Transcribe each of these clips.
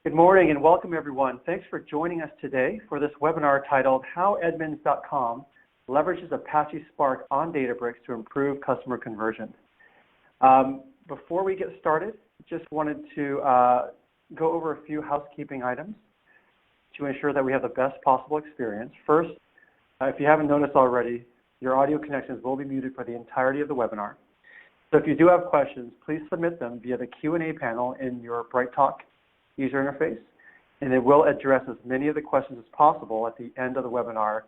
Good morning and welcome everyone. Thanks for joining us today for this webinar titled How Edmunds.com Leverages Apache Spark on Databricks to Improve Customer Conversion. Before we get started, just wanted to go over a few housekeeping items to ensure that we have the best possible experience. First, if you haven't noticed already, your audio connections will be muted for the entirety of the webinar. So if you do have questions, please submit them via the Q&A panel in your BrightTalk user interface, and it will address as many of the questions as possible at the end of the webinar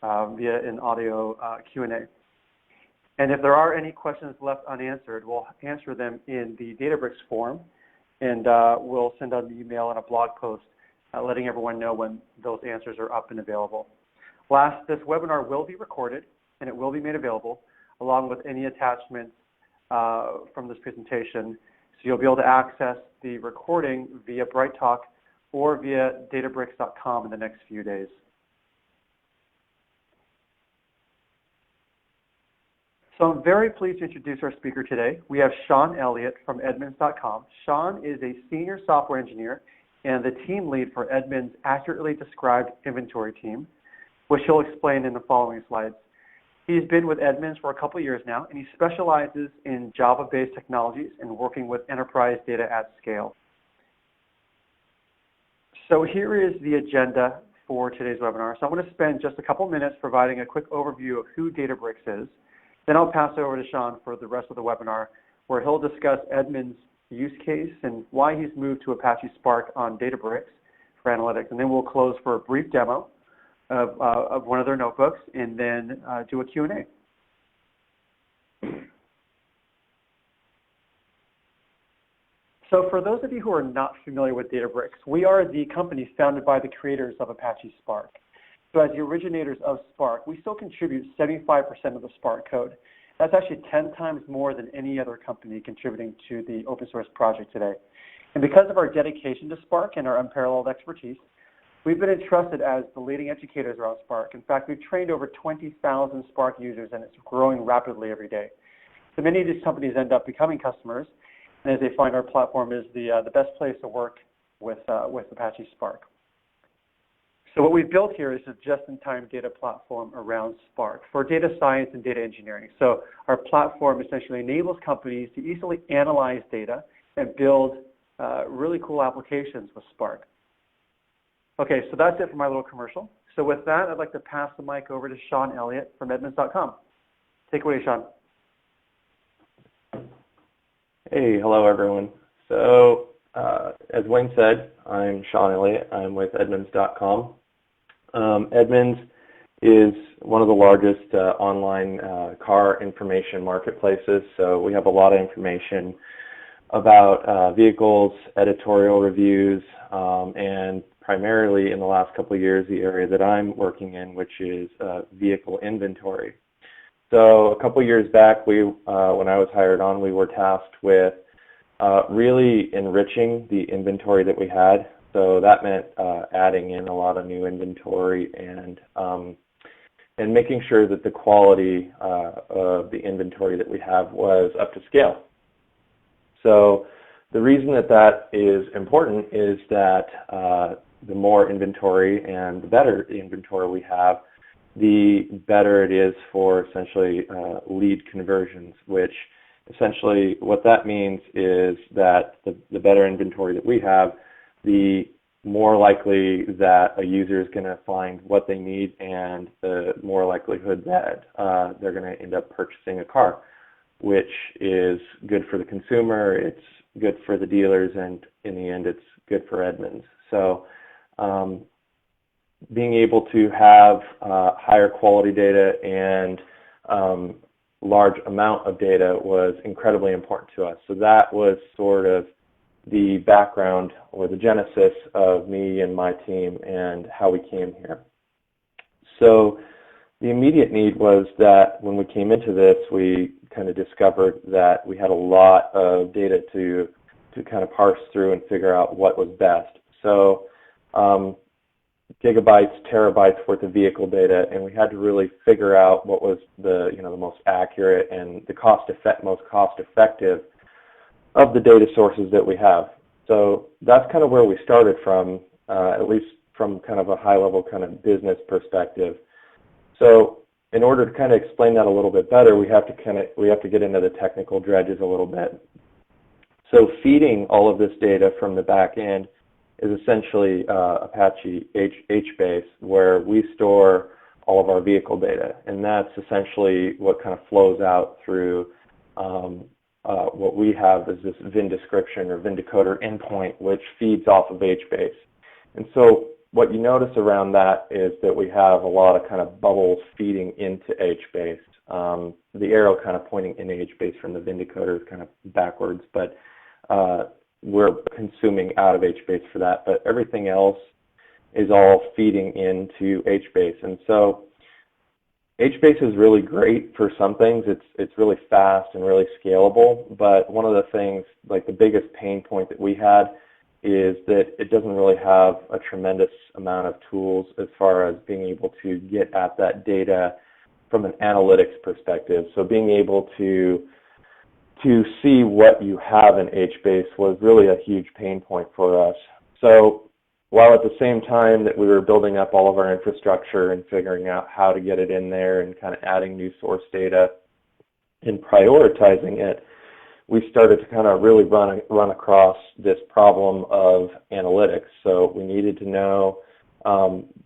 via an audio Q&A. And if there are any questions left unanswered, we'll answer them in the Databricks form, and we'll send out an email and a blog post letting everyone know when those answers are up and available. Last, this webinar will be recorded, and it will be made available along with any attachments from this presentation. So you'll be able to access the recording via BrightTalk or via Databricks.com in the next few days. So I'm very pleased to introduce our speaker today. We have Sean Elliott from Edmunds.com. Sean is a senior software engineer and the team lead for Edmunds' accurately described inventory team, which he'll explain in the following slides. He's been with Edmunds for a couple of years now, and he specializes in Java-based technologies and working with enterprise data at scale. So here is the agenda for today's webinar. So I'm going to spend just a couple minutes providing a quick overview of who Databricks is. Then I'll pass it over to Sean for the rest of the webinar, where he'll discuss Edmunds' use case and why he's moved to Apache Spark on Databricks for analytics. And then we'll close for a brief demo of one of their notebooks, and then do a Q&A. So for those of you who are not familiar with Databricks, we are the company founded by the creators of Apache Spark. So as the originators of Spark, we still contribute 75% of the Spark code. That's actually 10 times more than any other company contributing to the open source project today. And because of our dedication to Spark and our unparalleled expertise, we've been entrusted as the leading educators around Spark. In fact, we've trained over 20,000 Spark users, and it's growing rapidly every day. So many of these companies end up becoming customers, and as they find our platform is the best place to work with Apache Spark. So what we've built here is a just-in-time data platform around Spark for data science and data engineering. So our platform essentially enables companies to easily analyze data and build really cool applications with Spark. Okay, so that's it for my little commercial. So with that, I'd like to pass the mic over to Sean Elliott from Edmunds.com. Take it away, Sean. Hey, hello everyone. So as Wayne said, I'm Sean Elliott. I'm with Edmunds.com. Edmunds is one of the largest online car information marketplaces. So we have a lot of information about vehicles, editorial reviews, and primarily in the last couple of years, the area that I'm working in, which is vehicle inventory. So a couple of years back, when I was hired on, we were tasked with really enriching the inventory that we had. So that meant adding in a lot of new inventory and making sure that the quality of the inventory that we have was up to scale. So the reason that that is important is that the more inventory and the better inventory we have, the better it is for essentially lead conversions, which essentially what that means is that the better inventory that we have, the more likely that a user is going to find what they need and the more likelihood that they're going to end up purchasing a car, which is good for the consumer, it's good for the dealers, and in the end, it's good for Edmunds. So being able to have higher quality data and large amount of data was incredibly important to us. So that was sort of the background or the genesis of me and my team and how we came here. So the immediate need was that when we came into this, we kind of discovered that we had a lot of data to kind of parse through and figure out what was best. So gigabytes, terabytes worth of vehicle data, and we had to really figure out what was the most accurate and the most cost effective of the data sources that we have. So that's kind of where we started from, at least from kind of a high-level kind of business perspective. So in order to kind of explain that a little bit better, we have to get into the technical dredges a little bit. So feeding all of this data from the back end is essentially Apache HBase, where we store all of our vehicle data, and that's essentially what kind of flows out through what we have is this VIN description or VIN decoder endpoint, which feeds off of HBase. And so what you notice around that is that we have a lot of kind of bubbles feeding into HBase. The arrow kind of pointing in HBase from the VIN decoder is kind of backwards, but we're consuming out of HBase for that. But everything else is all feeding into HBase. And so HBase is really great for some things. It's really fast and really scalable, but one of the things, like the biggest pain point that we had is that it doesn't really have a tremendous amount of tools as far as being able to get at that data from an analytics perspective. So being able to see what you have in HBase was really a huge pain point for us. So while at the same time that we were building up all of our infrastructure and figuring out how to get it in there and kind of adding new source data and prioritizing it, we started to kind of really run across this problem of analytics. So we needed to know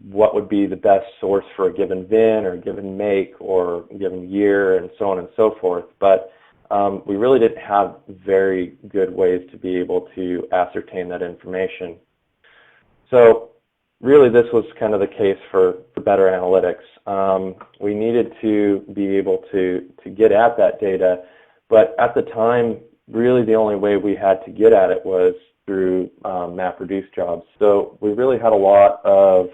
what would be the best source for a given VIN or a given make or a given year and so on and so forth. But we really didn't have very good ways to be able to ascertain that information. So really this was kind of the case for better analytics. We needed to be able to get at that data, but at the time, really the only way we had to get at it was through MapReduce jobs. So we really had a lot of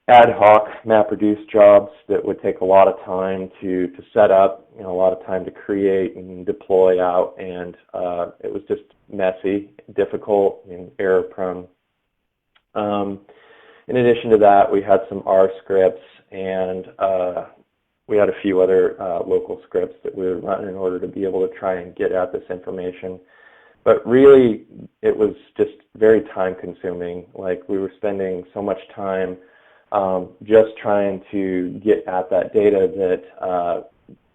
ad hoc MapReduce jobs that would take a lot of time to set up, a lot of time to create and deploy out, and it was just messy, difficult, and error prone. In addition to that, we had some R scripts, and we had a few other local scripts that we would run in order to be able to try and get at this information. But really, it was just very time consuming. Like, we were spending so much time just trying to get at that data that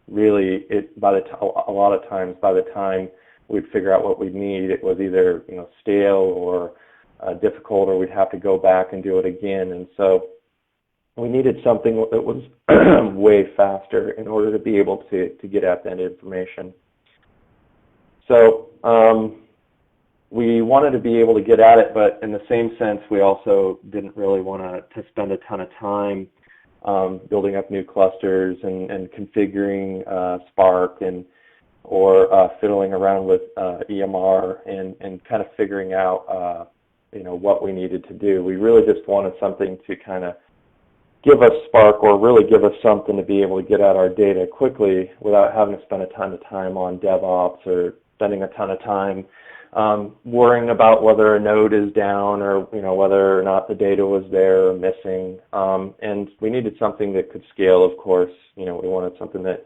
really, a lot of times by the time we'd figure out what we'd need, it was either stale or difficult, or we'd have to go back and do it again. And so we needed something that was way faster in order to be able to get at that information. So we wanted to be able to get at it, but in the same sense, we also didn't really want to spend a ton of time building up new clusters and configuring Spark or fiddling around with EMR and kind of figuring out what we needed to do. We really just wanted something to kind of give us Spark, or really give us something to be able to get at our data quickly without having to spend a ton of time on DevOps or spending a ton of time worrying about whether a node is down or whether or not the data was there or missing. And we needed something that could scale, of course. We wanted something that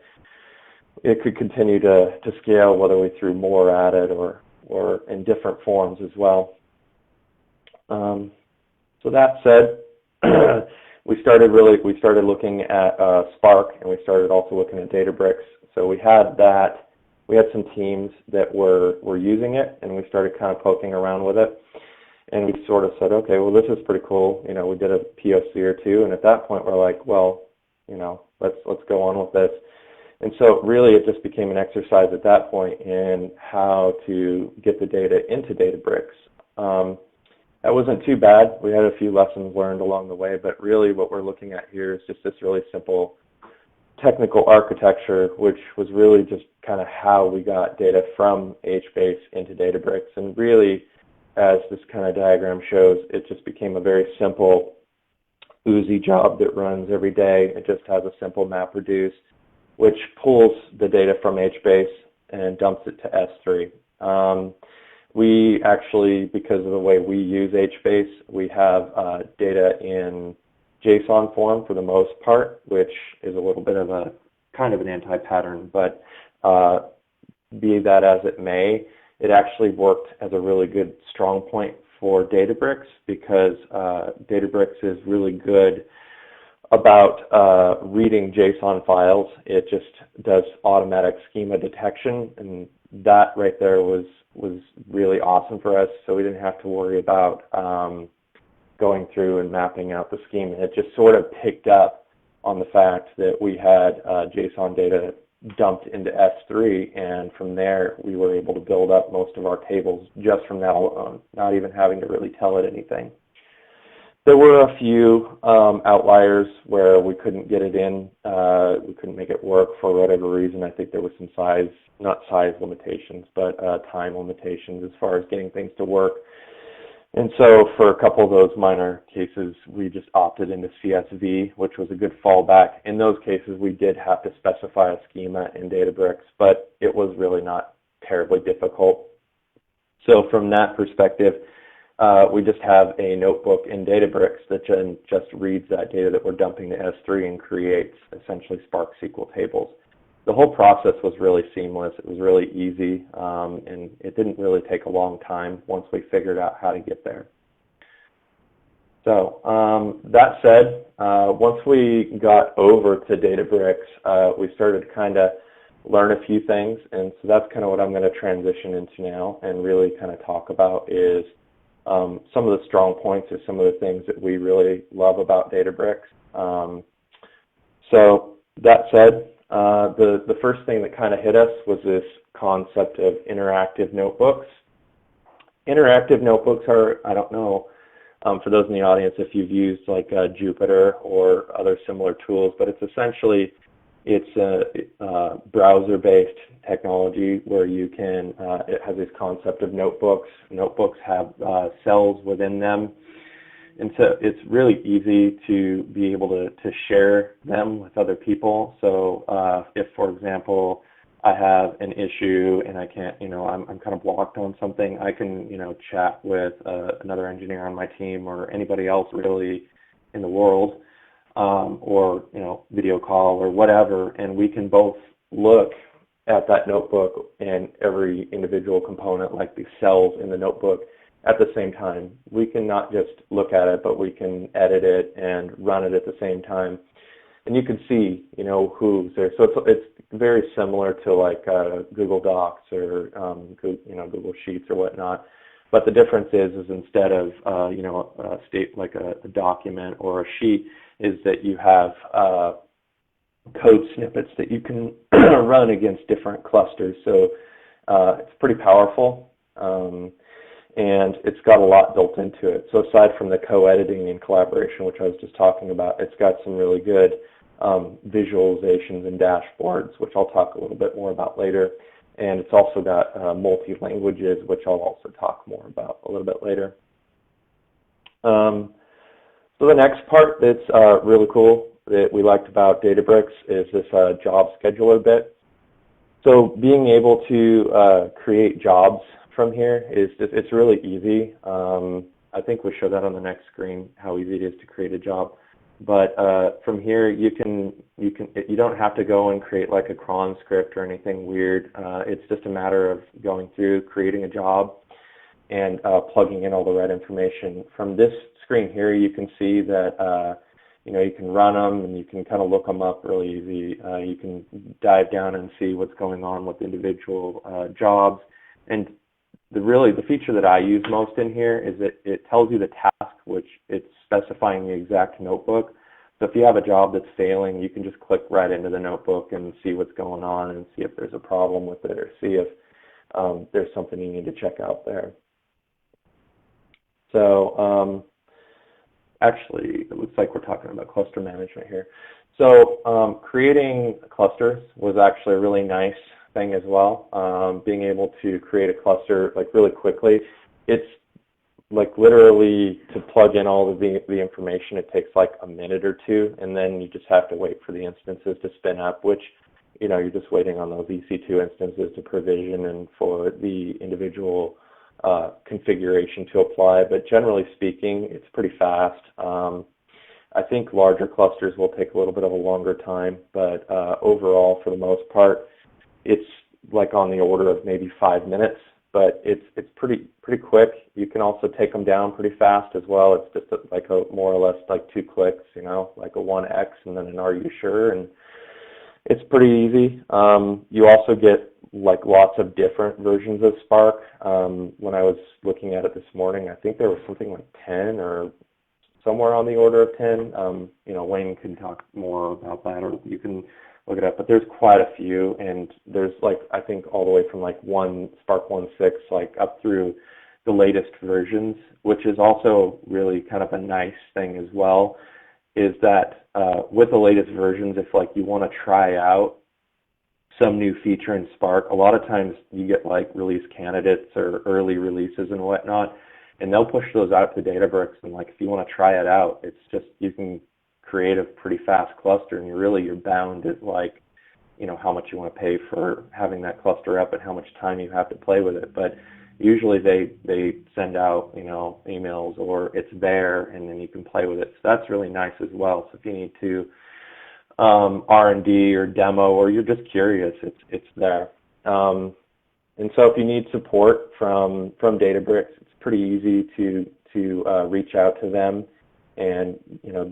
it could continue to scale, whether we threw more at it or in different forms as well. So that said, we started looking at Spark, and we started also looking at Databricks. So we had that. We had some teams that were using it, and we started kind of poking around with it. And we sort of said, okay, well, this is pretty cool. We did a POC or two, and at that point, we're like, well, let's go on with this. And so really, it just became an exercise at that point in how to get the data into Databricks. That wasn't too bad. We had a few lessons learned along the way, but really what we're looking at here is just this really simple technical architecture, which was really just kind of how we got data from HBase into Databricks. And really, as this kind of diagram shows, it just became a very simple Uzi job that runs every day. It just has a simple MapReduce, which pulls the data from HBase and dumps it to S3. We actually, because of the way we use HBase, we have data in JSON form for the most part, which is a little bit of a kind of an anti-pattern, but be that as it may, it actually worked as a really good strong point for Databricks, because Databricks is really good about reading JSON files. It just does automatic schema detection, and that right there was really awesome for us. So we didn't have to worry about going through and mapping out the schema. It just sort of picked up on the fact that we had JSON data dumped into S3, and from there we were able to build up most of our tables just from that alone, not even having to really tell it anything. There were a few outliers where we couldn't get it in, we couldn't make it work for whatever reason. I think there was some not size limitations, but time limitations as far as getting things to work. And so for a couple of those minor cases, we just opted into CSV, which was a good fallback. In those cases, we did have to specify a schema in Databricks, but it was really not terribly difficult. So from that perspective, we just have a notebook in Databricks that just reads that data that we're dumping to S3 and creates essentially Spark SQL tables. The whole process was really seamless. It was really easy, and it didn't really take a long time once we figured out how to get there. So that said, once we got over to Databricks, we started to kind of learn a few things, and so that's kind of what I'm going to transition into now and really kind of talk about is some of the strong points or some of the things that we really love about Databricks. So that said, the first thing that kind of hit us was this concept of interactive notebooks. Interactive notebooks are, I don't know, for those in the audience, if you've used like Jupyter or other similar tools, but it's essentially, it's a browser-based technology where you can, it has this concept of notebooks. Notebooks have cells within them. And so it's really easy to be able to share them with other people. So if, for example, I have an issue and I can't, I'm kind of blocked on something, I can, chat with another engineer on my team or anybody else really in the world, or, video call or whatever, and we can both look at that notebook and every individual component, like the cells in the notebook, at the same time. We can not just look at it, but we can edit it and run it at the same time. And you can see, who's there. So it's very similar to like Google Docs or Google Sheets or whatnot. But the difference is instead of a state like a document or a sheet, is that you have code snippets that you can run against different clusters. So it's pretty powerful. And it's got a lot built into it. So aside from the co-editing and collaboration, which I was just talking about, it's got some really good visualizations and dashboards, which I'll talk a little bit more about later. And it's also got multi-languages, which I'll also talk more about a little bit later. So the next part that's really cool that we liked about Databricks is this job scheduler bit. So being able to create jobs from here is just, it's really easy. I think we show that on the next screen, how easy it is to create a job. But from here, you don't have to go and create like a cron script or anything weird. It's just a matter of going through, creating a job, and plugging in all the right information. From this screen here, you can see that you can run them and you can kind of look them up really easy. You can dive down and see what's going on with individual jobs. And the feature that I use most in here is that it tells you the task, which it's specifying the exact notebook. So if you have a job that's failing, you can just click right into the notebook and see what's going on and see if there's a problem with it or see if there's something you need to check out there. So actually, it looks like we're talking about cluster management here. So creating clusters was actually a really nice thing as well. Being able to create a cluster like really quickly. It's like literally to plug in all of the information, it takes like a minute or two, and then you just have to wait for the instances to spin up, which you're just waiting on those EC2 instances to provision and for the individual configuration to apply. But generally speaking, it's pretty fast. I think larger clusters will take a little bit of a longer time, but overall, for the most part, it's like on the order of maybe 5 minutes. but it's pretty quick. You can also take them down pretty fast as well. It's just like a more or less like 2 clicks, like a 1x and then an "Are you sure?" and it's pretty easy. You also get like lots of different versions of Spark. When I was looking at it this morning, I think there was something like 10 or somewhere on the order of 10. Wayne can talk more about that, or you can look it up, but there's quite a few, and there's like, I think all the way from like Spark 1.6 like up through the latest versions, which is also really kind of a nice thing as well, is that with the latest versions, if like you want to try out some new feature in Spark, a lot of times you get like release candidates or early releases and whatnot, and they'll push those out to Databricks, and like if you want to try it out, it's just, you can create a pretty fast cluster, and you're bound at like, how much you want to pay for having that cluster up and how much time you have to play with it. But usually they send out, emails, or it's there and then you can play with it. So that's really nice as well. So if you need to R&D or demo, or you're just curious, it's there. And so if you need support from Databricks, it's pretty easy to reach out to them and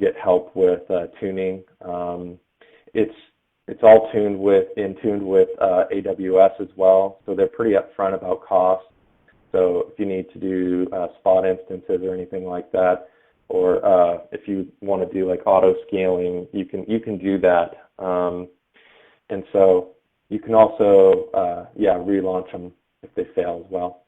get help with tuning. It's all tuned with AWS as well, so they're pretty upfront about cost. So if you need to do spot instances or anything like that, or if you want to do like auto scaling, you can do that. And so you can also relaunch them if they fail as well.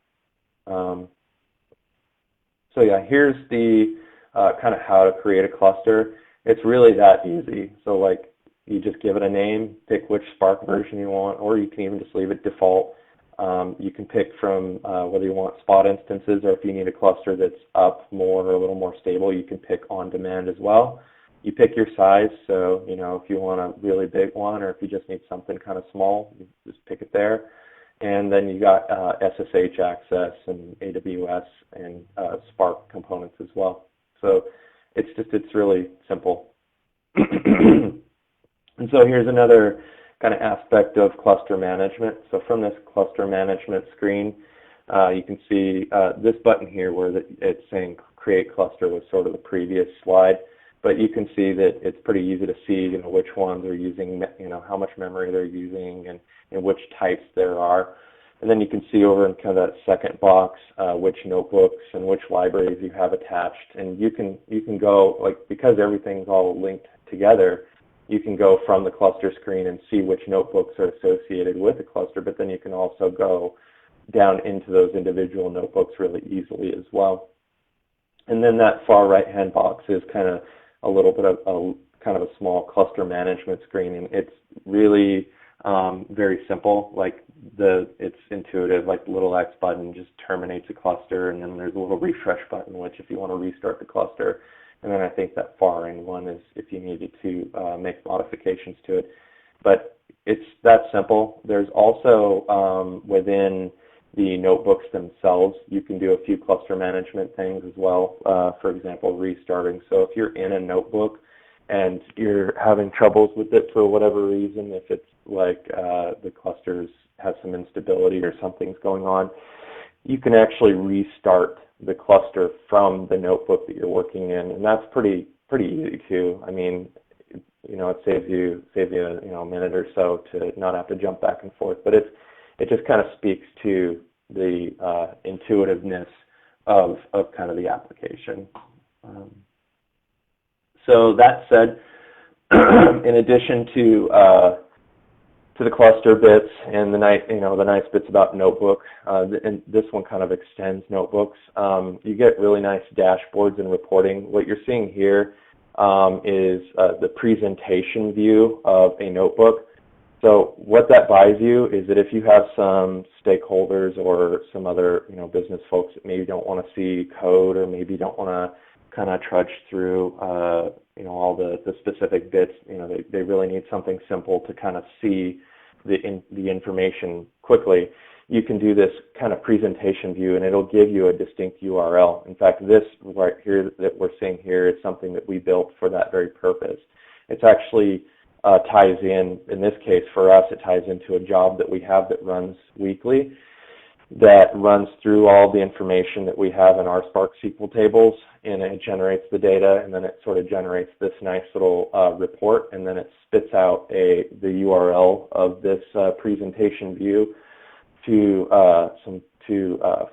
So yeah, here's the kind of how to create a cluster. It's really that easy. So like, you just give it a name, pick which Spark version you want, or you can even just leave it default. You can pick from whether you want spot instances, or if you need a cluster that's up more or a little more stable, you can pick on demand as well. You pick your size, so if you want a really big one, or if you just need something kind of small, you just pick it there. And then you got SSH access and AWS and Spark components as well. So it's really simple. And so here's another kind of aspect of cluster management. So from this cluster management screen, you can see this button here where it's saying create cluster was sort of the previous slide, but you can see that it's pretty easy to see which ones are using, how much memory they're using, and which types there are. And then you can see over in kind of that second box which notebooks and which libraries you have attached. And you can go, like, because everything's all linked together, you can go from the cluster screen and see which notebooks are associated with the cluster, but then you can also go down into those individual notebooks really easily as well. And then that far right-hand box is kind of a little bit of kind of a small cluster management screen, and it's really very simple. Like it's intuitive, like the little X button just terminates a cluster, and then there's a little refresh button, which if you want to restart the cluster. And then I think that far end one is if you needed to make modifications to it. But it's that simple. There's also within the notebooks themselves, you can do a few cluster management things as well. For example, restarting. So if you're in a notebook and you're having troubles with it for whatever reason, if it's like the clusters have some instability or something's going on, you can actually restart the cluster from the notebook that you're working in, and that's pretty easy too. I mean, it saves you a minute or so to not have to jump back and forth. But it just kind of speaks to the intuitiveness of kind of the application. So that said, in addition to the cluster bits and the nice bits about notebook, and this one kind of extends notebooks. You get really nice dashboards and reporting. What you're seeing here is the presentation view of a notebook. So what that buys you is that if you have some stakeholders or some other business folks that maybe don't want to see code, or maybe don't want to kind of trudge through all the specific bits, they really need something simple to kind of see the information quickly. You can do this kind of presentation view, and it'll give you a distinct URL. In fact, this right here that we're seeing here is something that we built for that very purpose. It's actually ties in this case for us, it ties into a job that we have that runs weekly. that runs through all the information that we have in our Spark SQL tables, and it generates the data, and then it sort of generates this nice little report, and then it spits out the URL of this presentation view to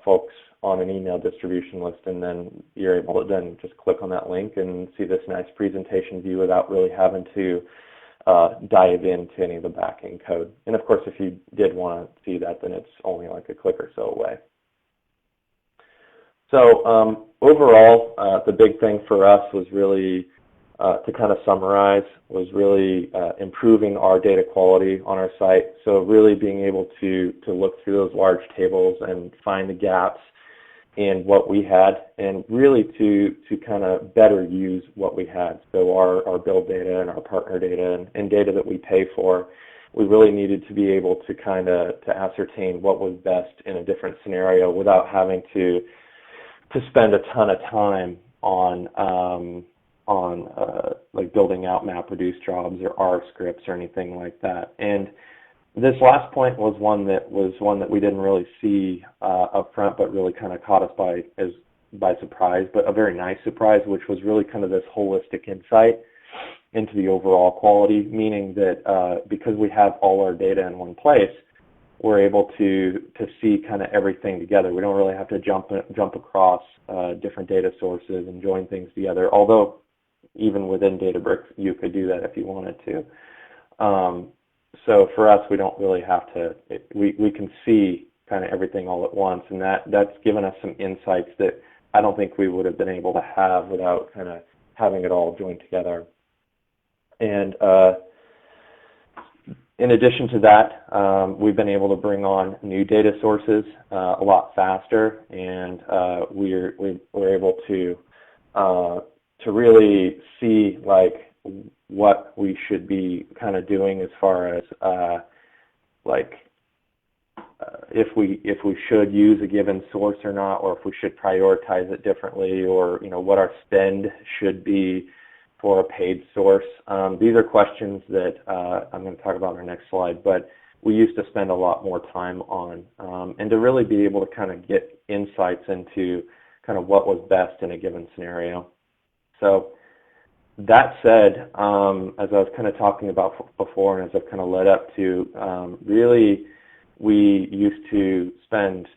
folks on an email distribution list, and then you're able to then just click on that link and see this nice presentation view without really having to dive into any of the back-end code. And of course, if you did want to see that, then it's only like a click or so away. So overall, the big thing for us was really, to kind of summarize, was really improving our data quality on our site. So really being able to look through those large tables and find the gaps in what we had, and really to kind of better use what we had. So our build data and our partner data and data that we pay for, we really needed to be able to kind of ascertain what was best in a different scenario without having to spend a ton of time on like building out MapReduce jobs or R scripts or anything like that. And this last point was one that we didn't really see up front, but really kind of caught us by surprise, but a very nice surprise, which was really kind of this holistic insight into the overall quality, meaning that because we have all our data in one place, we're able to see kind of everything together. We don't really have to jump across different data sources and join things together, although even within Databricks, you could do that if you wanted to. So for us, we don't really have to, we can see kind of everything all at once, and that's given us some insights that I don't think we would have been able to have without kind of having it all joined together. And in addition to that, we've been able to bring on new data sources a lot faster, and we're able to really see like what we should be kind of doing as far as if we should use a given source or not, or if we should prioritize it differently, or what our spend should be for a paid source. These are questions that I'm going to talk about in our next slide, but we used to spend a lot more time on, and to really be able to kind of get insights into kind of what was best in a given scenario. So that said, as I was kind of talking about before, and as I've kind of led up to, really we used to spend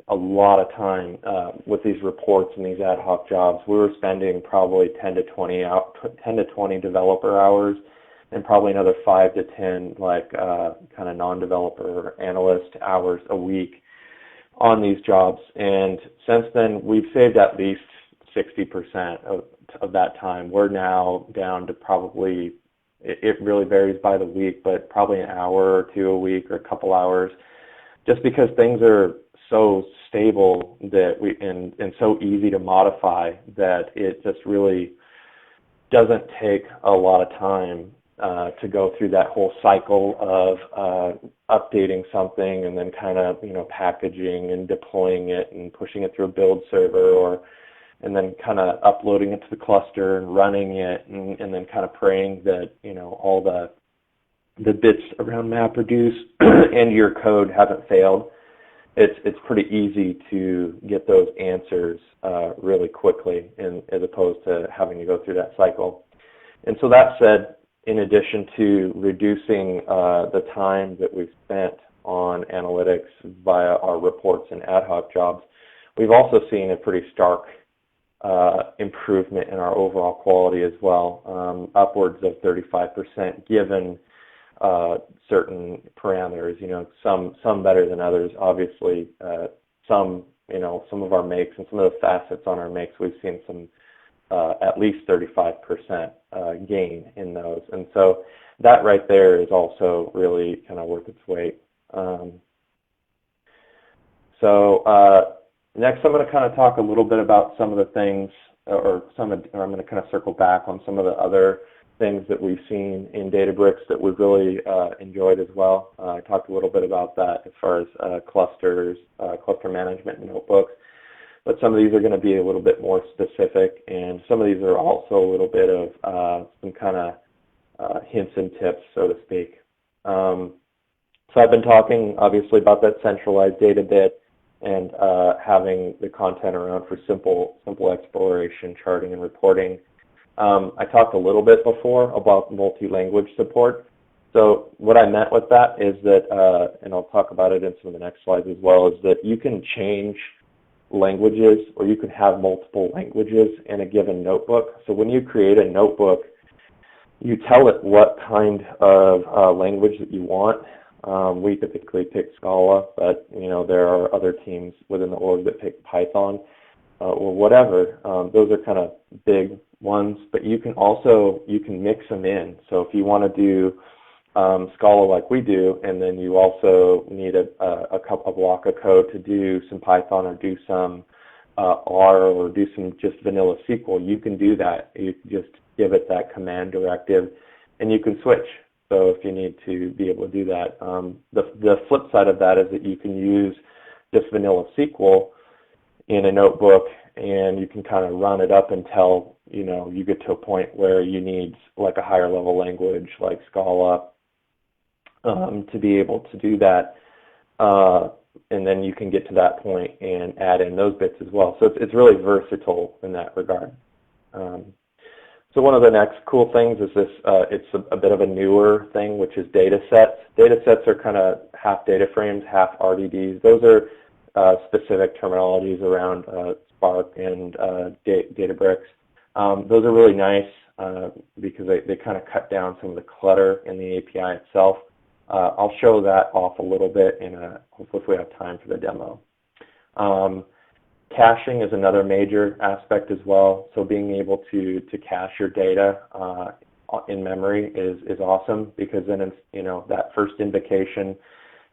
a lot of time with these reports and these ad hoc jobs. We were spending probably 10 to 20 developer hours, and probably another 5 to 10 like kind of non-developer analyst hours a week on these jobs. And since then, we've saved at least 60% of that time. We're now down to probably, it really varies by the week, but probably an hour or two a week or a couple hours, just because things are so stable that and so easy to modify that it just really doesn't take a lot of time to go through that whole cycle of updating something and then kind of packaging and deploying it and pushing it through a build server, and then kind of uploading it to the cluster and running it, and then kind of praying that all the bits around MapReduce and your code haven't failed. It's pretty easy to get those answers really quickly, as opposed to having to go through that cycle. And so that said, in addition to reducing the time that we've spent on analytics via our reports and ad hoc jobs, we've also seen a pretty stark improvement in our overall quality as well, upwards of 35% given certain parameters, some better than others. Obviously, some of our makes and some of the facets on our makes, we've seen some at least 35% gain in those. And so that right there is also really kind of worth its weight. Next, I'm going to kind of talk a little bit about some of the things, or I'm going to kind of circle back on some of the other things that we've seen in Databricks that we've really enjoyed as well. I talked a little bit about that as far as clusters, cluster management, and notebooks. But some of these are going to be a little bit more specific, and some of these are also a little bit of some kind of hints and tips, so to speak. So I've been talking, obviously, about that centralized data bit. and having the content around for simple exploration, charting, and reporting. I talked a little bit before about multi-language support. So what I meant with that is that, and I'll talk about it in some of the next slides as well, is that you can change languages, or you can have multiple languages in a given notebook. So when you create a notebook, you tell it what kind of language that you want. We typically pick Scala, but there are other teams within the org that pick Python or whatever. Those are kind of big ones, but you can mix them in. So if you want to do Scala like we do, and then you also need a block of code to do some Python or do some R or do some just vanilla SQL, you can do that. You can just give it that command directive, and you can switch. So if you need to be able to do that, the flip side of that is that you can use just vanilla SQL in a notebook, and you can kind of run it up until you get to a point where you need like a higher level language like Scala to be able to do that, and then you can get to that point and add in those bits as well. So it's really versatile in that regard. So one of the next cool things is this, it's a bit of a newer thing, which is data sets. Data sets are kind of half data frames, half RDDs. Those are specific terminologies around Spark and Databricks. Those are really nice because they kind of cut down some of the clutter in the API itself. I'll show that off a little bit hopefully if we have time for the demo. Caching is another major aspect as well. So being able to cache your data in memory is awesome, because then it's, that first invocation,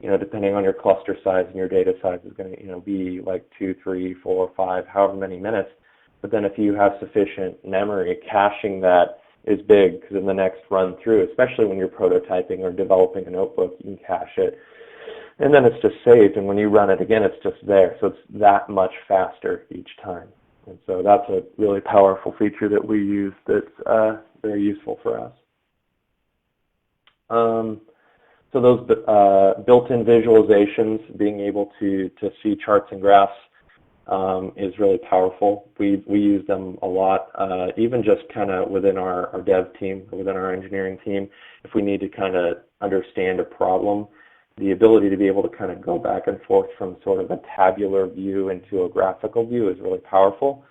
depending on your cluster size and your data size is going to, be like 2, 3, 4, 5, however many minutes. But then if you have sufficient memory, caching that is big, because in the next run through, especially when you're prototyping or developing a notebook, you can cache it. And then it's just saved, and when you run it again, it's just there. So it's that much faster each time. And so that's a really powerful feature that we use that's very useful for us. So those built-in visualizations, being able to see charts and graphs is really powerful. We use them a lot, even just kind of within our dev team, within our engineering team. If we need to kind of understand a problem, the ability to be able to kind of go back and forth from sort of a tabular view into a graphical view is really powerful.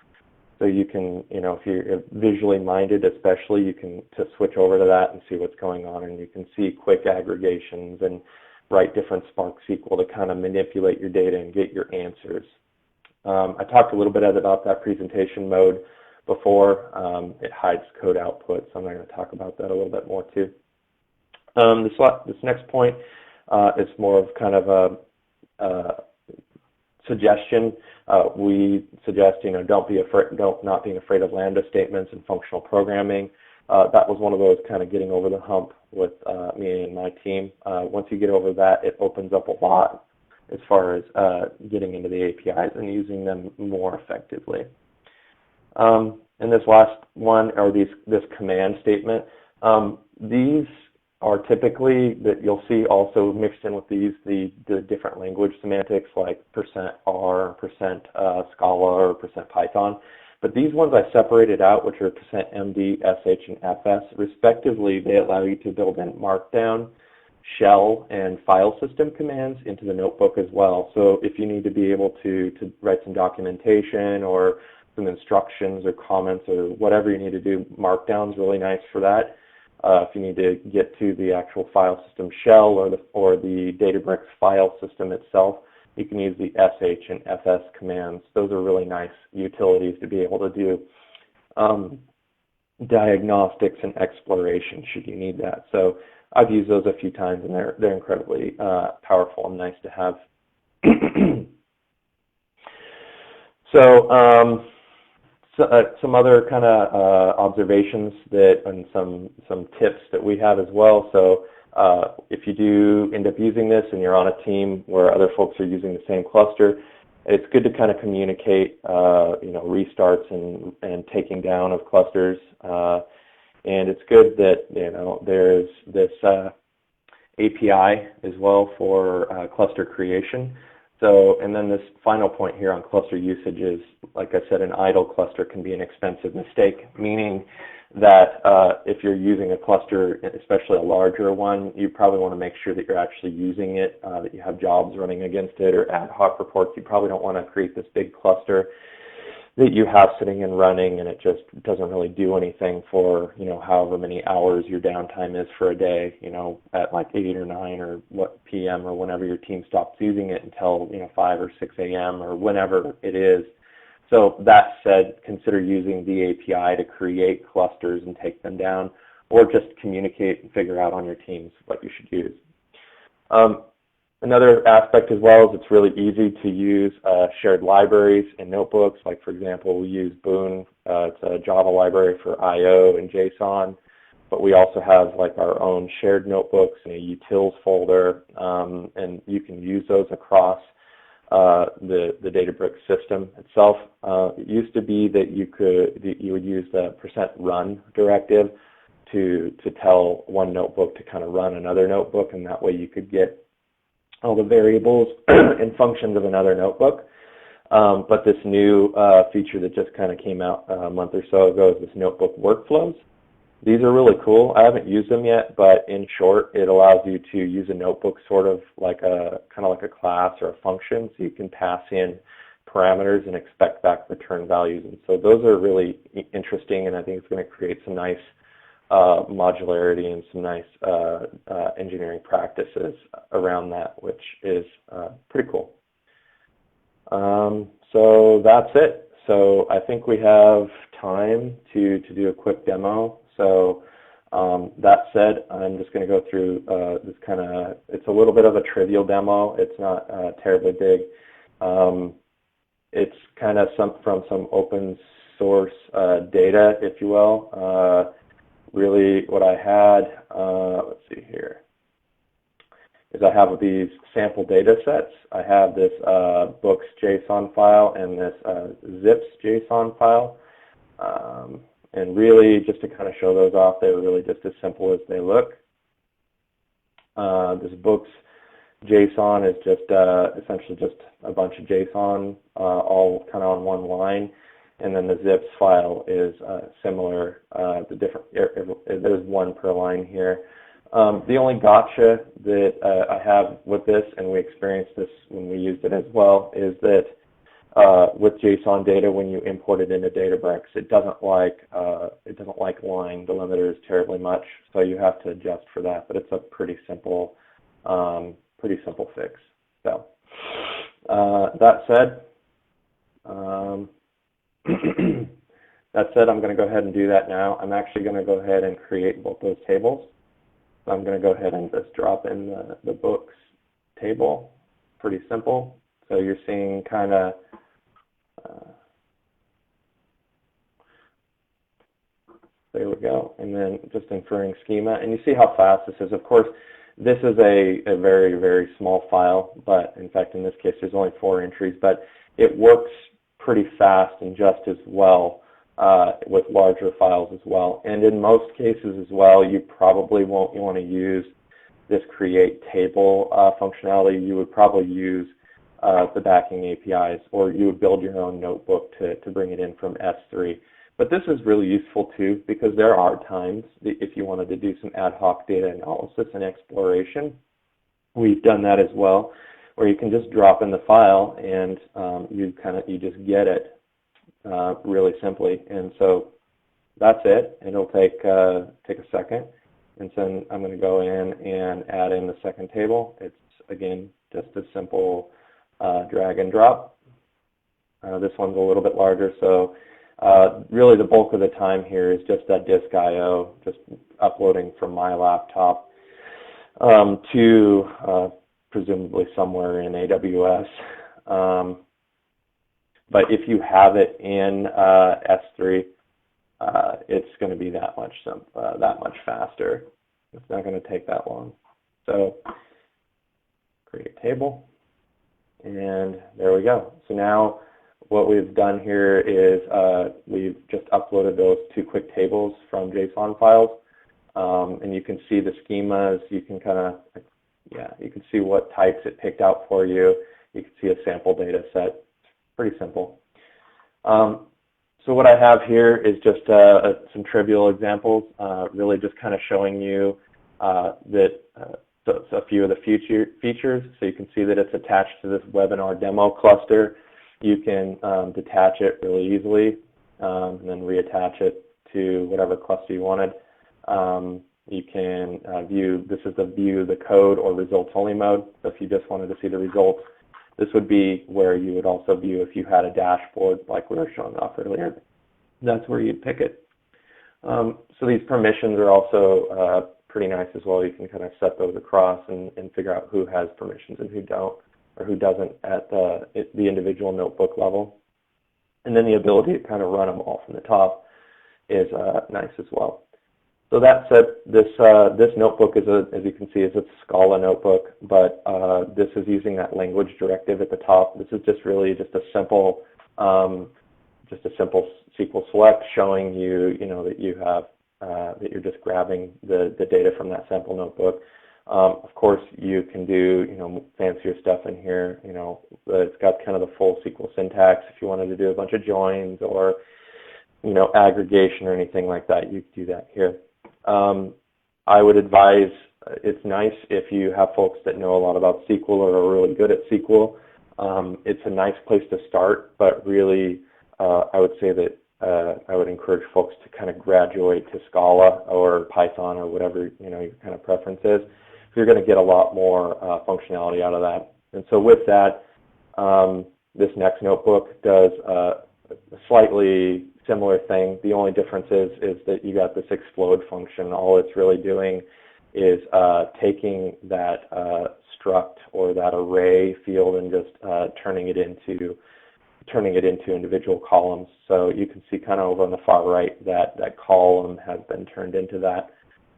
So you can, if you're visually minded especially, you can switch over to that and see what's going on, and you can see quick aggregations and write different Spark SQL to kind of manipulate your data and get your answers. I talked a little bit about that presentation mode before. It hides code output, so I'm going to talk about that a little bit more too. This next point is more of kind of a suggestion. We suggest, not being afraid of lambda statements and functional programming. That was one of those kind of getting over the hump with me and my team. Once you get over that, it opens up a lot as far as getting into the APIs and using them more effectively. And this last one, or this command statement, these are typically that you'll see also mixed in with the different language semantics like %R, %Scala, or %Python. But these ones I separated out, which are %MD, SH, and FS, respectively. They allow you to build in Markdown, shell, and file system commands into the notebook as well. So if you need to be able to write some documentation or some instructions or comments or whatever you need to do, Markdown's really nice for that. If you need to get to the actual file system shell or the Databricks file system itself, you can use the SH and FS commands. Those are really nice utilities to be able to do diagnostics and exploration should you need that. So I've used those a few times, and they're incredibly powerful and nice to have. Some other kind of observations and some tips that we have as well. So if you do end up using this and you're on a team where other folks are using the same cluster, it's good to kind of communicate, restarts and taking down of clusters. And it's good that, there's this API as well for cluster creation. So, and then this final point here on cluster usage is, like I said, an idle cluster can be an expensive mistake, meaning that if you're using a cluster, especially a larger one, you probably want to make sure that you're actually using it, that you have jobs running against it or ad hoc reports. You probably don't want to create this big cluster that you have sitting and running, and it just doesn't really do anything for, however many hours your downtime is for a day, at like 8 or 9 or what p.m. or whenever your team stops using it until, 5 or 6 a.m. or whenever it is. So that said, consider using the API to create clusters and take them down, or just communicate and figure out on your teams what you should use. Another aspect as well is it's really easy to use shared libraries and notebooks. Like, for example, we use Boon. It's a Java library for I/O and JSON, but we also have like our own shared notebooks and a utils folder, and you can use those across the Databricks system itself. It used to be that you would use the %run directive to tell one notebook to kind of run another notebook, and that way you could get all the variables and functions of another notebook. But this new feature that just kind of came out a month or so ago is this notebook workflows. These are really cool. I haven't used them yet, but in short, it allows you to use a notebook sort of like a class or a function, so you can pass in parameters and expect back return values. And so those are really interesting, and I think it's going to create some nice modularity and some nice engineering practices around that, which is pretty cool. So that's it. So I think we have time to do a quick demo. So that said, I'm just going to go through this it's a little bit of a trivial demo. It's not terribly big. It's kind of from some open source data, if you will. Really what I had, let's see here, is I have these sample data sets. I have this books JSON file and this zips JSON file. And really, just to kind of show those off, they were really just as simple as they look. This books JSON is just essentially just a bunch of JSON all kind of on one line. And then the zips file is similar. There's one per line here. The only gotcha that I have with this, and we experienced this when we used it as well, is that with JSON data, when you import it into Databricks, it doesn't like line delimiters terribly much, so you have to adjust for that. But it's a pretty simple fix. So that said. I'm going to go ahead and do that now. I'm actually going to go ahead and create both those tables. So I'm going to go ahead and just drop in the books table. Pretty simple. So you're seeing kind of there we go. And then just inferring schema. And you see how fast this is. Of course, this is a very, very small file, but in fact, in this case, there's only 4 entries, but it works pretty fast and just as well with larger files as well. And in most cases as well, you probably won't want to use this create table functionality. You would probably use the backing APIs, or you would build your own notebook to bring it in from S3. But this is really useful too, because there are times that if you wanted to do some ad hoc data analysis and exploration, we've done that as well, where you can just drop in the file and you just get it really simply. And so that's it. It'll take a second. And so I'm going to go in and add in the second table. It's again just a simple drag and drop. This one's a little bit larger, so really the bulk of the time here is just that disk I/O, just uploading from my laptop to presumably somewhere in AWS. But if you have it in S3, it's going to be that much faster. It's not going to take that long. So create a table, and there we go. So now what we've done here is we've just uploaded those 2 quick tables from JSON files, and you can see the schemas. You can you can see what types it picked out for you. you can see a sample data set. Pretty simple. So what I have here is just some trivial examples, really just kind of showing you that a few of the features. So you can see that it's attached to this webinar demo cluster. You can detach it really easily and then reattach it to whatever cluster you wanted. You can view, this is the view the code or results only mode. So if you just wanted to see the results, this would be where you would also view if you had a dashboard like we were showing off earlier. That's where you'd pick it. So these permissions are also pretty nice as well. You can kind of set those across and figure out who has permissions and who don't, or who doesn't at the individual notebook level. And then the ability to kind of run them all from the top is nice as well. So that said, this notebook is as you can see, is a Scala notebook, but this is using that language directive at the top. This is just really just a simple SQL select showing you, that you have that you're just grabbing the data from that sample notebook. Of course, you can do fancier stuff in here. It's got kind of the full SQL syntax. If you wanted to do a bunch of joins or aggregation or anything like that, you could do that here. I would advise, it's nice if you have folks that know a lot about SQL or are really good at SQL. It's a nice place to start, but really I would say that I would encourage folks to kind of graduate to Scala or Python or whatever your kind of preference is. So you're going to get a lot more functionality out of that. And so with that, this next notebook does a slightly similar thing. The only difference is that you got this explode function. All it's really doing is taking that struct or that array field and just turning it into individual columns. So you can see kind of over on the far right that column has been turned into that.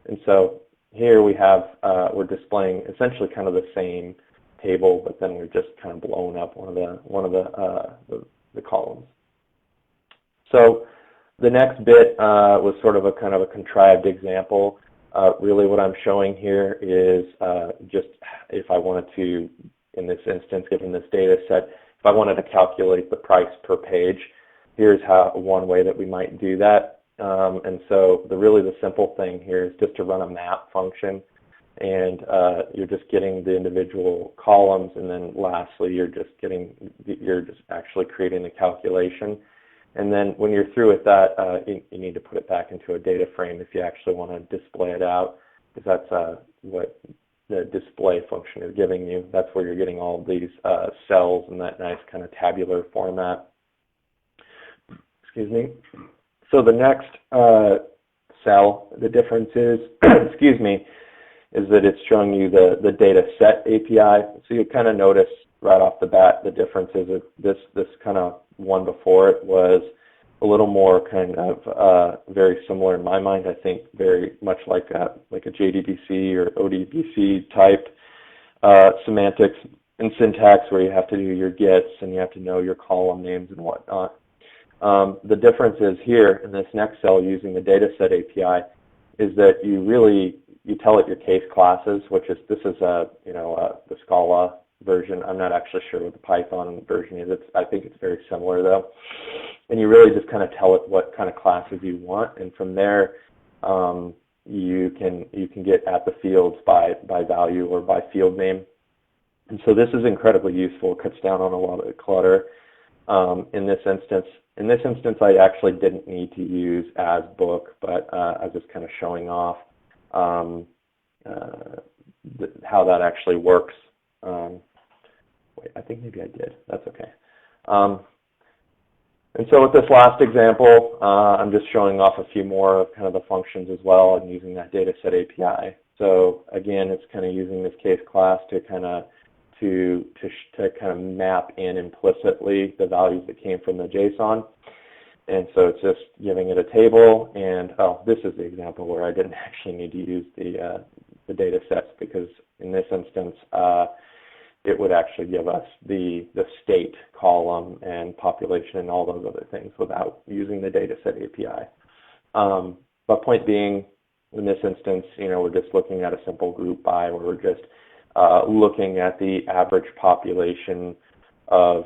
And so here we have, we're displaying essentially kind of the same table, but then we've just kind of blown up one of the columns. So the next bit was sort of a kind of a contrived example. Really what I'm showing here is just if I wanted to, in this instance, given this data set, if I wanted to calculate the price per page, here's one way that we might do that. And so really the simple thing here is just to run a map function, and you're just getting the individual columns, and then lastly you're just actually creating the calculation. And then when you're through with that, you need to put it back into a data frame if you actually want to display it out, because that's what the display function is giving you. That's where you're getting all of these cells in that nice kind of tabular format. Excuse me. So the next cell, the difference is, excuse me, is that it's showing you the data set API. So you kind of notice right off the bat the difference is that this kind of one before it was a little more kind of very similar in my mind. I think very much like a JDBC or ODBC type semantics and syntax, where you have to do your gets and you have to know your column names and whatnot. The difference is here in this next cell using the dataset API is that you tell it your case classes, which is the Scala version. I'm not actually sure what the Python version is. I think it's very similar though. And you really just kind of tell it what kind of classes you want, and from there you can get at the fields by value or by field name. And so this is incredibly useful. It cuts down on a lot of the clutter. In this instance, I actually didn't need to use as book, but I was just kind of showing off how that actually works. Wait, I think maybe I did. That's okay. And so with this last example, I'm just showing off a few more of kind of the functions as well and using that dataset API. So again, it's kind of using this case class to kind of map in implicitly the values that came from the JSON. And so it's just giving it a table, and this is the example where I didn't actually need to use the data sets, because in this instance it would actually give us the state column and population and all those other things without using the dataset API. But point being, in this instance, we're just looking at a simple group by, where we're just looking at the average population of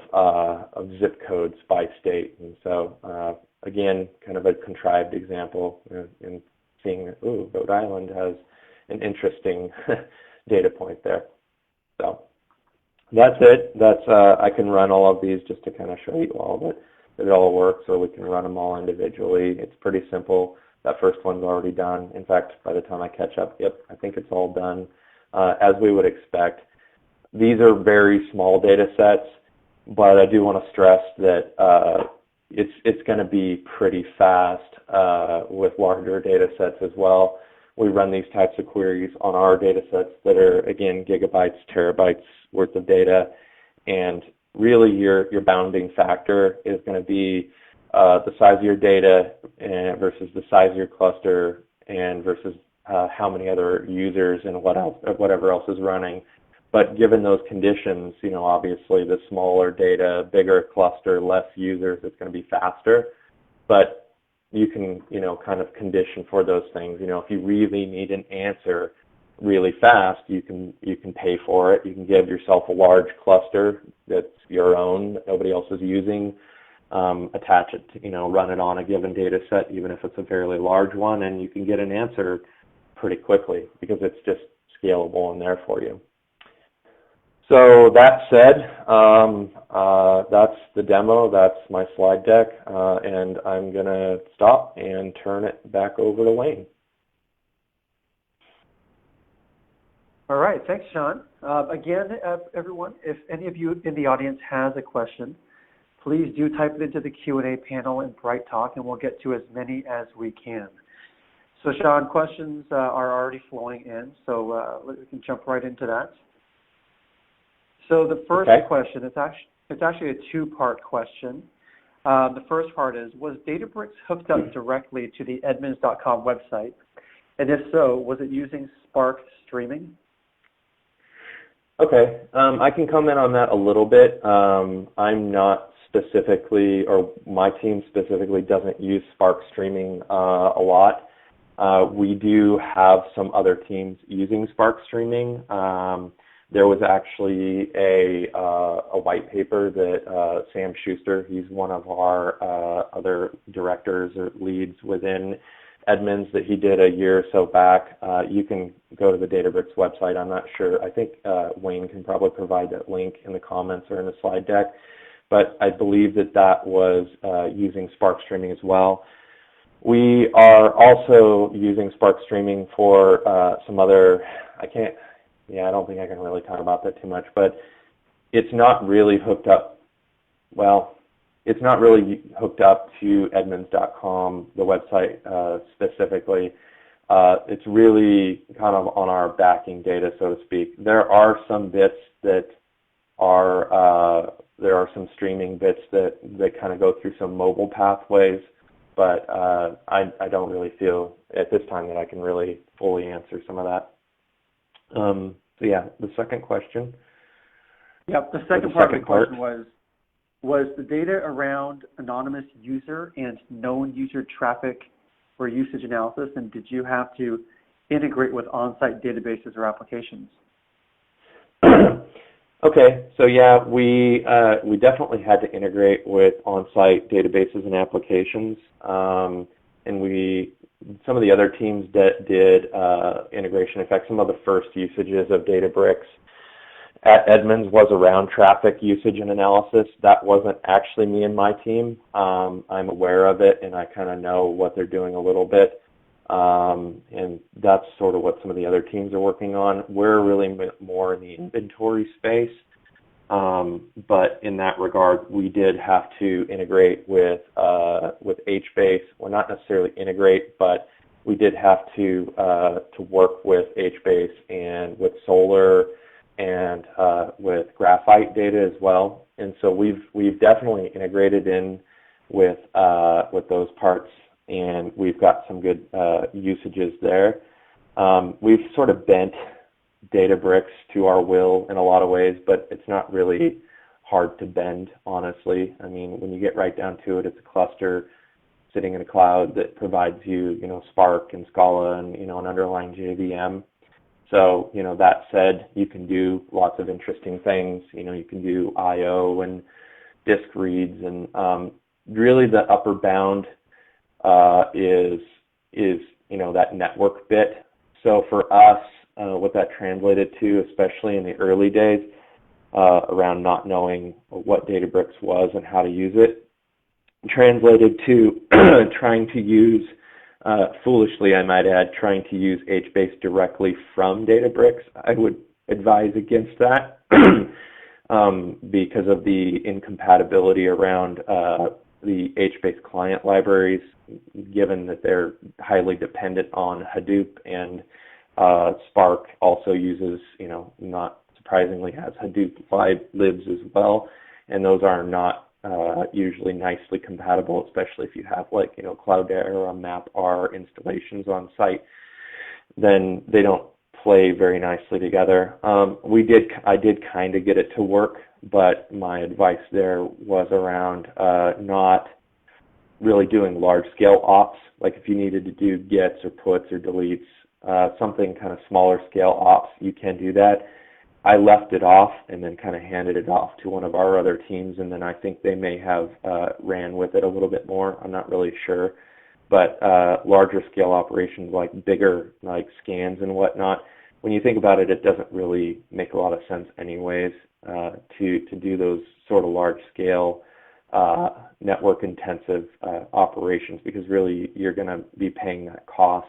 zip codes by state. And so, again, kind of a contrived example in seeing that, ooh, Rhode Island has an interesting data point there. So that's it. I can run all of these just to kind of show you all that it all works, or we can run them all individually. It's pretty simple. That first one's already done. In fact, by the time I catch up, yep, I think it's all done. As we would expect, these are very small data sets, but I do want to stress that it's going to be pretty fast with larger data sets as well. We run these types of queries on our data sets that are, again, gigabytes, terabytes worth of data, and really your bounding factor is going to be the size of your data versus the size of your cluster and versus how many other users and whatever else is running. But given those conditions, obviously the smaller data, bigger cluster, less users, it's going to be faster. But you can, kind of condition for those things. If you really need an answer really fast, you can pay for it. You can give yourself a large cluster that's your own, that nobody else is using, attach it to, run it on a given data set, even if it's a fairly large one, and you can get an answer pretty quickly because it's just scalable in there for you. So that said, that's the demo, that's my slide deck, and I'm going to stop and turn it back over to Wayne. All right, thanks, Sean. Again, everyone, if any of you in the audience has a question, please do type it into the Q&A panel in BrightTalk, and we'll get to as many as we can. So, Sean, questions are already flowing in, so we can jump right into that. So the first question, it's actually a two-part question. The first part is, was Databricks hooked up directly to the Edmunds.com website? And if so, was it using Spark streaming? Okay, I can comment on that a little bit. I'm not specifically, or my team specifically doesn't use Spark streaming a lot. We do have some other teams using Spark streaming. There was actually a white paper that Sam Schuster, he's one of our other directors or leads within Edmunds, that he did a year or so back. You can go to the Databricks website. I'm not sure. I think Wayne can probably provide that link in the comments or in the slide deck. But I believe that was using Spark streaming as well. We are also using Spark streaming for some other, I don't think I can really talk about that too much, but it's not really hooked up, it's not really hooked up to Edmunds.com, the website specifically. It's really kind of on our backing data, so to speak. There are some bits that are, there are some streaming bits that kind of go through some mobile pathways, but I don't really feel at this time that I can really fully answer some of that. So yeah, the second question. Yep, the second part of the question was the data around anonymous user and known user traffic for usage analysis, and did you have to integrate with on-site databases or applications? Okay, so yeah, we definitely had to integrate with on-site databases and applications, and some of the other teams that did integration. In fact, some of the first usages of Databricks at Edmunds was around traffic usage and analysis. That wasn't actually me and my team. I'm aware of it, and I kind of know what they're doing a little bit, and that's sort of what some of the other teams are working on. We're really more in the inventory space, but in that regard, we did have to integrate with HBase. Well, not necessarily integrate, but we did have to work with HBase and with Solar and with graphite data as well. And so we've definitely integrated in with those parts, and we've got some good usages there. We've sort of bent Databricks to our will in a lot of ways, but it's not really hard to bend, honestly. I mean, when you get right down to it, it's a cluster sitting in a cloud that provides you, Spark and Scala and, an underlying JVM. So, that said, you can do lots of interesting things. You can do I/O and disk reads, and really the upper bound is that network bit. So for us, what that translated to, especially in the early days, around not knowing what Databricks was and how to use it, translated to trying to use, foolishly I might add, trying to use HBase directly from Databricks. I would advise against that because of the incompatibility around the HBase client libraries, given that they're highly dependent on Hadoop, and Spark also uses, not surprisingly, has Hadoop libs as well, and those are not usually nicely compatible, especially if you have Cloudera or MapR installations on site. Then they don't play very nicely together. I did kind of get it to work, but my advice there was around not really doing large-scale ops. Like if you needed to do gets or puts or deletes, something kind of smaller scale ops, you can do that. I left it off and then kind of handed it off to one of our other teams, and then I think they may have ran with it a little bit more. I'm not really sure. But larger scale operations, like bigger scans and whatnot, when you think about it, it doesn't really make a lot of sense anyways to do those sort of large scale network intensive operations, because really you're going to be paying that cost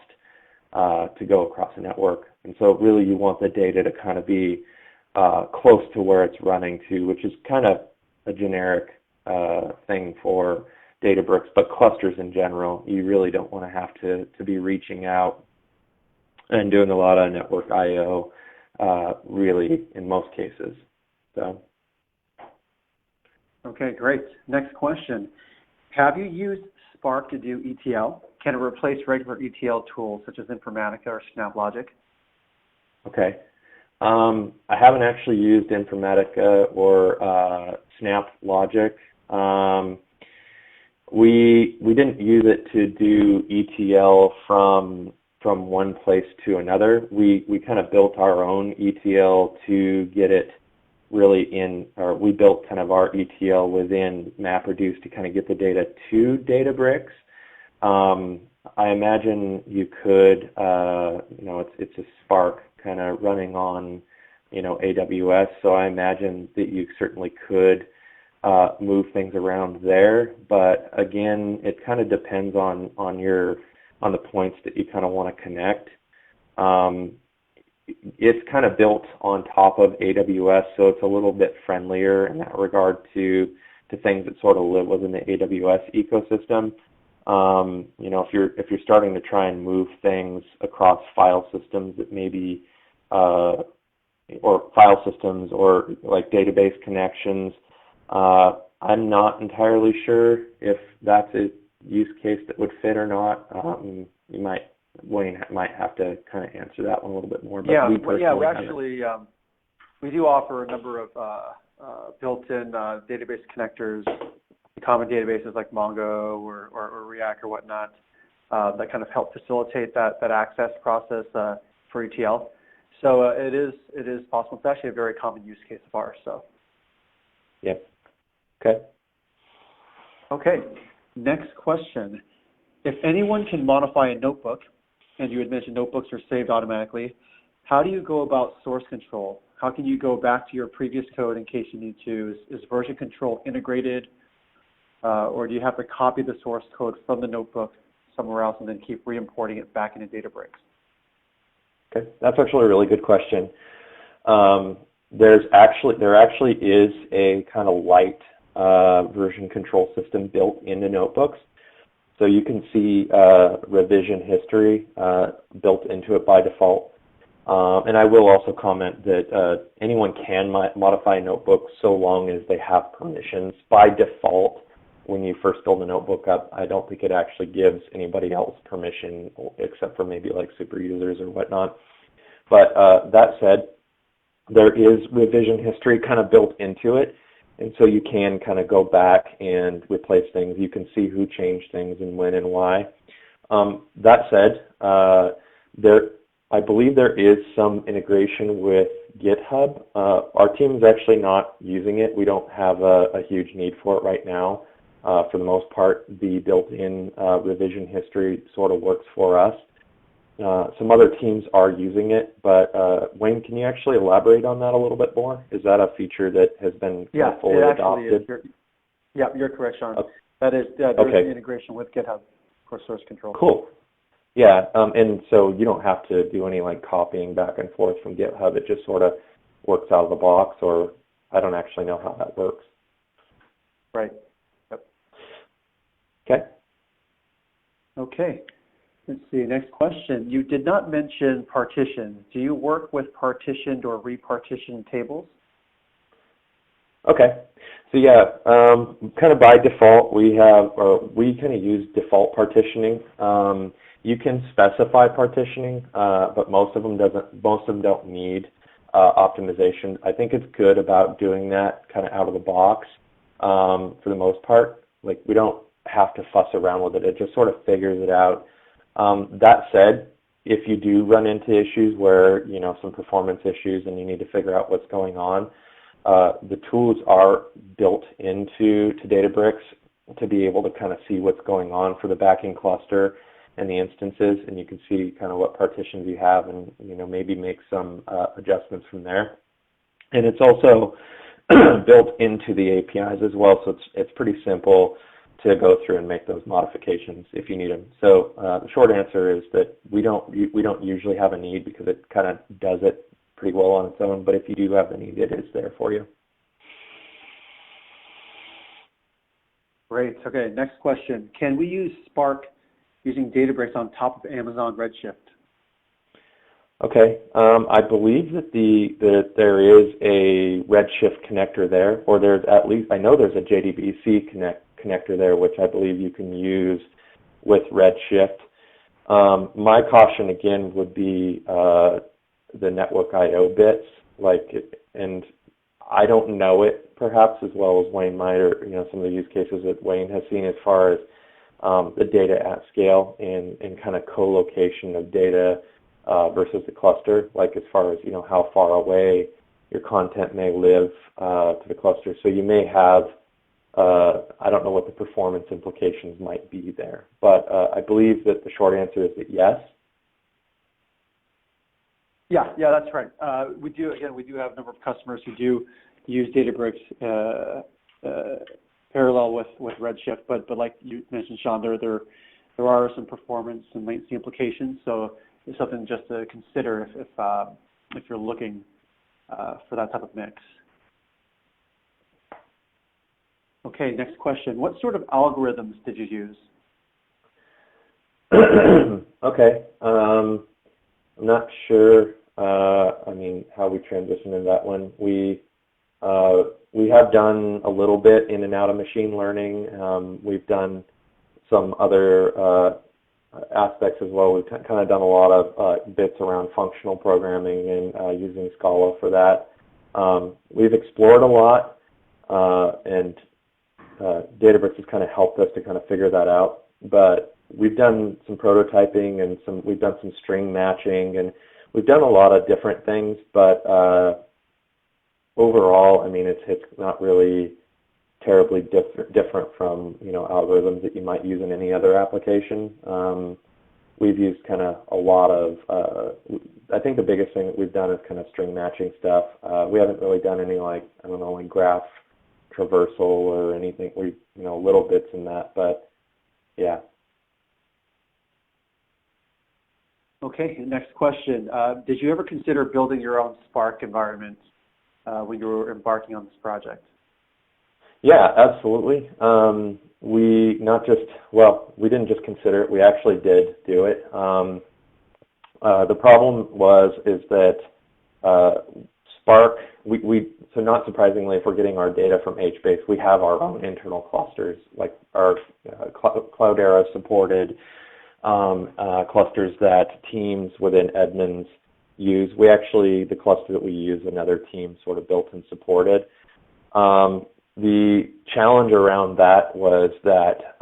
to go across a network. And so really you want the data to kind of be close to where it's running to, which is kind of a generic thing for Databricks, but clusters in general, you really don't want to have to be reaching out and doing a lot of network I/O, really, in most cases. So. Okay, great. Next question. Have you used Spark to do ETL? Can it replace regular ETL tools such as Informatica or SnapLogic? Okay. I haven't actually used Informatica or SnapLogic. We didn't use it to do ETL from one place to another. We kind of built our own ETL to get it really we built kind of our ETL within MapReduce to kind of get the data to Databricks. I imagine you could, it's a Spark kind of running on, AWS, so I imagine that you certainly could move things around there. But again, it kind of depends on the points that you kind of want to connect. It's kind of built on top of AWS, so it's a little bit friendlier in that regard to things that sort of live within the AWS ecosystem. If you're starting to try and move things across file systems that maybe or file systems or like database connections, I'm not entirely sure if that's a use case that would fit or not. Wayne might have to kind of answer that one a little bit more. But we do offer a number of built-in database connectors, common databases like Mongo or React or whatnot, that kind of help facilitate that access process for ETL. So it is possible. It's actually a very common use case of ours. So. Yep. Okay. Okay. Next question. If anyone can modify a notebook, and you had mentioned notebooks are saved automatically, how do you go about source control? How can you go back to your previous code in case you need to? Is version control integrated, or do you have to copy the source code from the notebook somewhere else and then keep re-importing it back into Databricks? Okay, that's actually a really good question. There actually is a kind of light version control system built into notebooks. So you can see revision history built into it by default. And I will also comment that anyone can modify a notebook so long as they have permissions. By default, when you first build a notebook up, I don't think it actually gives anybody else permission except for maybe like super users or whatnot. But that said, there is revision history kind of built into it. And so you can kind of go back and replace things. You can see who changed things and when and why. That said, I believe there is some integration with GitHub. Our team is actually not using it. We don't have a huge need for it right now. For the most part, the built-in revision history sort of works for us. Some other teams are using it, but Wayne, can you actually elaborate on that a little bit more? Is that a feature that has been fully adopted? Yeah, you're correct, Sean. Okay. That is, there's an integration with GitHub for source control. Cool. Yeah, and so you don't have to do any like copying back and forth from GitHub. It just sort of works out of the box, or I don't actually know how that works. Right. Yep. Okay. Okay. Let's see, next question. You did not mention partitions. Do you work with partitioned or repartitioned tables? Okay. So yeah, kind of by default, we kind of use default partitioning. You can specify partitioning, but most of them don't need optimization. I think it's good about doing that kind of out of the box for the most part. Like, we don't have to fuss around with it. It just sort of figures it out. That said, if you do run into issues where, some performance issues and you need to figure out what's going on, the tools are built into Databricks to be able to kind of see what's going on for the backing cluster and the instances, and you can see kind of what partitions you have and, maybe make some adjustments from there. And it's also built into the APIs as well, so it's pretty simple to go through and make those modifications if you need them. So the short answer is that we don't usually have a need because it kind of does it pretty well on its own, but if you do have the need, it is there for you. Great. Okay, next question. Can we use Spark using Databricks on top of Amazon Redshift? Okay, I believe that there is a Redshift connector there, or there's at least, I know there's a JDBC connector there, which I believe you can use with Redshift. My caution again would be the network I/O bits, and I don't know it perhaps as well as Wayne might, or some of the use cases that Wayne has seen as far as the data at scale and kind of co-location of data versus the cluster, like as far as how far away your content may live to the cluster. So you may have I don't know what the performance implications might be there, but I believe that the short answer is that yes. Yeah, that's right. We do have a number of customers who do use Databricks parallel with Redshift, but like you mentioned, Sean, there are some performance and latency implications, so it's something just to consider if you're looking for that type of mix. Okay, next question. What sort of algorithms did you use? Okay, I'm not sure. How we transition in that one. We have done a little bit in and out of machine learning. We've done some other aspects as well. We've kind of done a lot of bits around functional programming and using Scala for that. We've explored a lot, and Databricks has kind of helped us to kind of figure that out. But we've done some prototyping and we've done some string matching, and we've done a lot of different things, but overall, it's not really terribly different from algorithms that you might use in any other application. We've used kind of a lot of. I think the biggest thing that we've done is kind of string matching stuff. We haven't really done any like graph traversal or anything. We little bits in that, but yeah. Okay, next question. Did you ever consider building your own Spark environment when you were embarking on this project? Yeah, absolutely. We didn't just consider it, we actually did do it. The problem is that Spark, so not surprisingly, if we're getting our data from HBase, we have our own internal clusters, like our Cloudera supported clusters that teams within Edmunds use. The cluster that we use, another team sort of built and supported. The challenge around that was that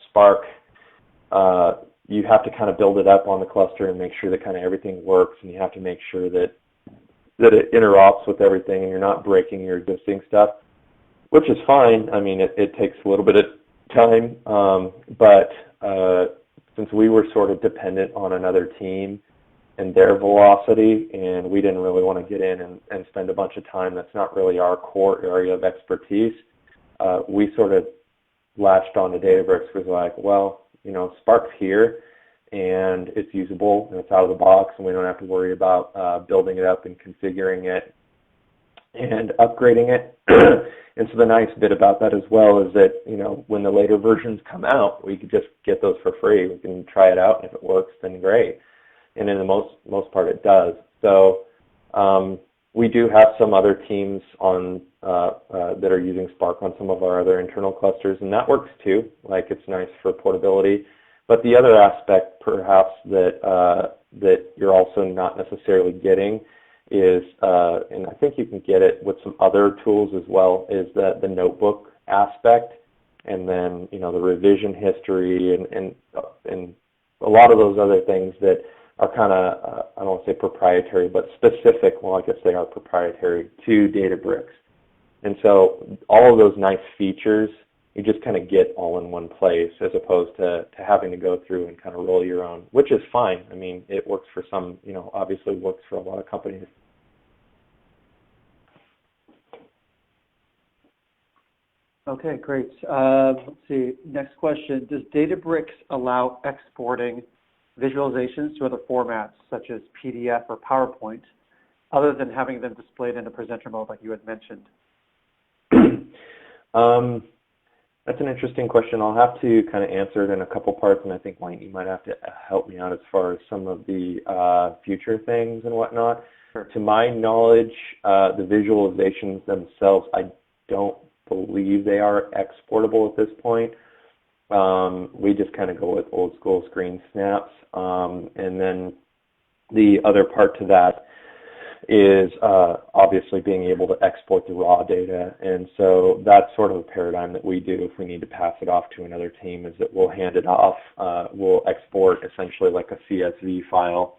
Spark, you have to kind of build it up on the cluster and make sure that kind of everything works, and you have to make sure that it interops with everything and you're not breaking your existing stuff, which is fine. I mean, it takes a little bit of time, but since we were sort of dependent on another team and their velocity, and we didn't really want to get in and spend a bunch of time, that's not really our core area of expertise, we sort of latched on to Databricks. Was like, well, you know, Spark's here, and it's usable, and it's out of the box, and we don't have to worry about building it up and configuring it and upgrading it. And so the nice bit about that as well is that, you know, when the later versions come out, we could just get those for free. We can try it out, and if it works, then great. And in the most part, it does. So we do have some other teams on that are using Spark on some of our other internal clusters, and that works too. Like, it's nice for portability. But the other aspect, perhaps, that you're also not necessarily getting is, and I think you can get it with some other tools as well, is the notebook aspect, and then, you know, the revision history and a lot of those other things that are kind of, I don't want to say proprietary, but specific. Well, I guess they are proprietary to Databricks. And so all of those nice features, you just kind of get all in one place, as opposed to having to go through and kind of roll your own, which is fine. I mean, it works for some, you know, obviously works for a lot of companies. Okay, great. Let's see, next question. Does Databricks allow exporting visualizations to other formats, such as PDF or PowerPoint, other than having them displayed in a presenter mode like you had mentioned? That's an interesting question. I'll have to kind of answer it in a couple parts, and I think, Wayne, you might have to help me out as far as some of the future things and whatnot. Sure. To my knowledge, the visualizations themselves, I don't believe they are exportable at this point. We just kind of go with old school screen snaps. And then the other part to that is obviously being able to export the raw data. And so that's sort of a paradigm that we do if we need to pass it off to another team, is that we'll hand it off. We'll export essentially like a CSV file,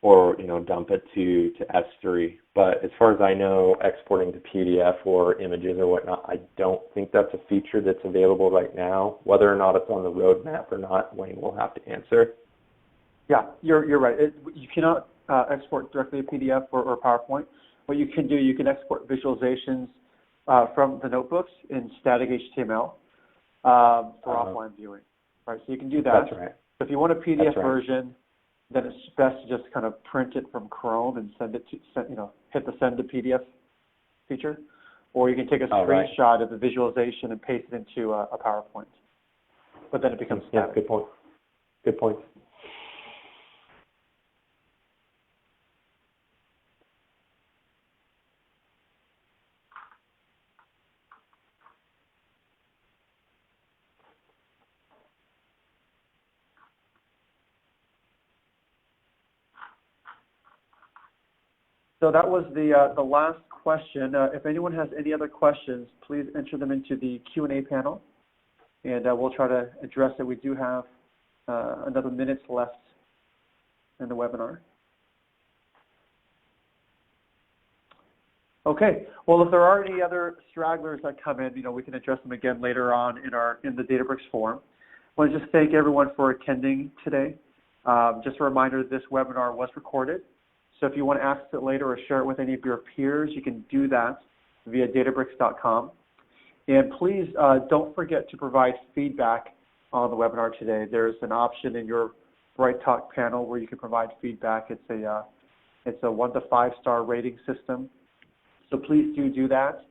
or, you know, dump it to S3. But as far as I know, exporting to PDF or images or whatnot, I don't think that's a feature that's available right now. Whether or not it's on the roadmap or not, Wayne will have to answer. Yeah, you're right. You cannot export directly to PDF or PowerPoint. What you can do, you can export visualizations from the notebooks in static HTML for offline viewing. Right, so you can do that. That's right. So if you want a PDF That's right. version, then it's best to just kind of print it from Chrome and send it to, you know, hit the send to PDF feature, or you can take a screenshot of the visualization and paste it into a PowerPoint. But then it becomes static. Yeah, good point. Good point. So that was the last question. If anyone has any other questions, please enter them into the Q&A panel, and we'll try to address it. We do have another minutes left in the webinar. Okay. Well, if there are any other stragglers that come in, you know, we can address them again later on in the Databricks forum. I want to just thank everyone for attending today. Just a reminder, this webinar was recorded. So if you want to access it later or share it with any of your peers, you can do that via Databricks.com. And please don't forget to provide feedback on the webinar today. There's an option in your Bright Talk panel where you can provide feedback. It's a 1 to 5 star rating system. So please do that.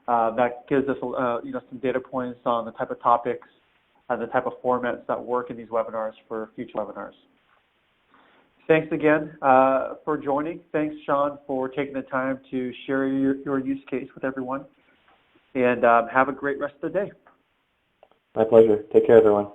That gives us you know, some data points on the type of topics and the type of formats that work in these webinars for future webinars. Thanks again for joining. Thanks, Sean, for taking the time to share your use case with everyone. And have a great rest of the day. My pleasure. Take care, everyone.